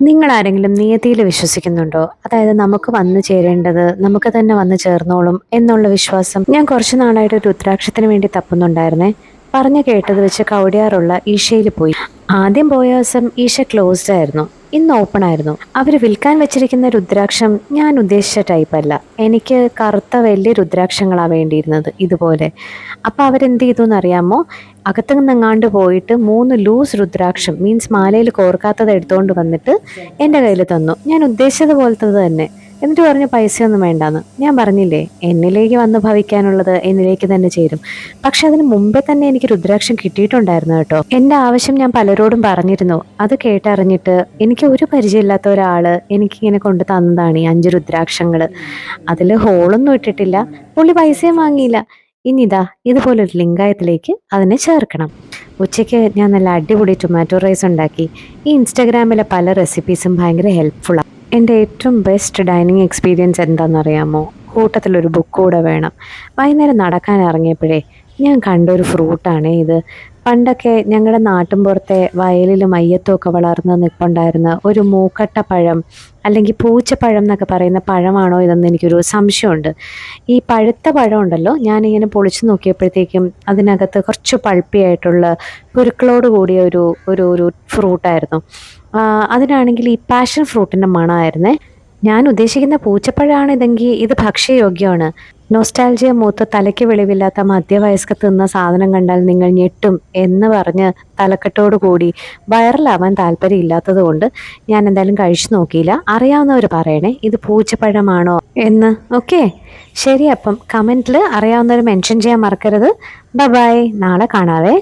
നിങ്ങളാരെങ്കിലും നിയതിയിൽ വിശ്വസിക്കുന്നുണ്ടോ? അതായത് നമുക്ക് വന്നു ചേരേണ്ടത് നമുക്ക് തന്നെ വന്നു ചേർന്നോളും എന്നുള്ള വിശ്വാസം. ഞാൻ കുറച്ച് നാളായിട്ട് രുദ്രാക്ഷത്തിന് വേണ്ടി തപ്പുന്നുണ്ടായിരുന്നേ. പറഞ്ഞു കേട്ടത് വെച്ച് കവടിയാറുള്ള ഈശയിൽ പോയി. ആദ്യം പോയ ദിവസം ഈശ ക്ലോസ്ഡ് ആയിരുന്നു. ഇന്ന് ഓപ്പൺ ആയിരുന്നു. അവർ വിൽക്കാൻ വെച്ചിരിക്കുന്ന രുദ്രാക്ഷം ഞാൻ ഉദ്ദേശിച്ച ടൈപ്പ് അല്ല. എനിക്ക് കറുത്ത വലിയ രുദ്രാക്ഷങ്ങളാണ് വേണ്ടിയിരുന്നത്, ഇതുപോലെ. അപ്പോൾ അവരെന്ത് ചെയ്തു എന്നറിയാമോ? അകത്തു നിന്നെങ്ങാണ്ട് പോയിട്ട് 3 ലൂസ് രുദ്രാക്ഷം, മീൻസ് മാലയിൽ കോർക്കാത്തത് എടുത്തുകൊണ്ട് വന്നിട്ട് എൻ്റെ കയ്യിൽ തന്നു. ഞാൻ ഉദ്ദേശിച്ചതുപോലത്തത് തന്നെ. എന്നിട്ട് പറഞ്ഞു പൈസയൊന്നും വേണ്ടാന്ന്. ഞാൻ പറഞ്ഞില്ലേ, എന്നിലേക്ക് വന്ന് ഭവിക്കാനുള്ളത് എന്നിലേക്ക് തന്നെ ചേരും. പക്ഷെ അതിന് മുമ്പേ തന്നെ എനിക്ക് രുദ്രാക്ഷം കിട്ടിയിട്ടുണ്ടായിരുന്നു കേട്ടോ. എൻ്റെ ആവശ്യം ഞാൻ പലരോടും പറഞ്ഞിരുന്നു. അത് കേട്ടറിഞ്ഞിട്ട് എനിക്ക് ഒരു പരിചയമില്ലാത്ത ഒരാള് എനിക്കിങ്ങനെ കൊണ്ട് തന്നതാണ് ഈ 5 രുദ്രാക്ഷങ്ങൾ. അതിൽ ഹോളൊന്നും ഇട്ടിട്ടില്ല, പുള്ളി പൈസയും വാങ്ങിയില്ല. ഇനിതാ ഇതുപോലൊരു ലിംഗായത്തിലേക്ക് അതിനെ ചേർക്കണം. ഉച്ചയ്ക്ക് ഞാൻ നല്ല അടിപൊളി ടൊമാറ്റോ റൈസ് ഉണ്ടാക്കി. ഈ ഇൻസ്റ്റാഗ്രാമിലെ പല റെസിപ്പീസും ഭയങ്കര ഹെൽപ്ഫുള്ളാണ്. എൻ്റെ ഏറ്റവും ബെസ്റ്റ് ഡൈനിങ് എക്സ്പീരിയൻസ് എന്താണെന്നറിയാമോ? കൂട്ടത്തിലൊരു ബുക്ക് കൂടെ വേണം. വൈകുന്നേരം നടക്കാൻ ഇറങ്ങിയപ്പോഴേ ഞാൻ കണ്ടൊരു ഫ്രൂട്ടാണ് ഇത്. പണ്ടൊക്കെ ഞങ്ങളുടെ നാട്ടിൻപുറത്തെ വയലിലും മയ്യത്തും ഒക്കെ വളർന്ന് നിൽപ്പുണ്ടായിരുന്ന ഒരു മൂക്കട്ടപ്പഴം, അല്ലെങ്കിൽ പൂച്ചപ്പഴം എന്നൊക്കെ പറയുന്ന പഴമാണോ ഇതെന്ന് എനിക്കൊരു സംശയമുണ്ട്. ഈ പഴുത്ത പഴം ഉണ്ടല്ലോ, ഞാനിങ്ങനെ പൊളിച്ചു നോക്കിയപ്പോഴത്തേക്കും അതിനകത്ത് കുറച്ച് പൾപ്പിയായിട്ടുള്ള കുരുക്കളോട് കൂടിയ ഒരു ഒരു ഒരു ഫ്രൂട്ടായിരുന്നു. അതിനാണെങ്കിൽ ഈ പാഷൻ ഫ്രൂട്ടിൻ്റെ മണമായിരുന്നേ. ഞാൻ ഉദ്ദേശിക്കുന്ന പൂച്ചപ്പഴമാണ് ഇതെങ്കിൽ ഇത് ഭക്ഷ്യയോഗ്യമാണ്. നൊസ്റ്റാൾജിയ മൂത്ത് തലയ്ക്ക് വെളിവില്ലാത്ത മധ്യവയസ്ക തിന്ന സാധനം കണ്ടാൽ നിങ്ങൾ ഞെട്ടും എന്ന് പറഞ്ഞ് തലക്കെട്ടോടു കൂടി വൈറലാവാൻ താല്പര്യമില്ലാത്തത് കൊണ്ട് ഞാൻ എന്തായാലും കഴിച്ചു നോക്കിയില്ല. അറിയാവുന്നവർ പറയണേ ഇത് പൂച്ചപ്പഴമാണോ എന്ന്. ഓക്കെ, ശരി. അപ്പം കമൻറ്റിൽ അറിയാവുന്നവർ മെൻഷൻ ചെയ്യാൻ മറക്കരുത്. ബൈ, നാളെ കാണാവേ.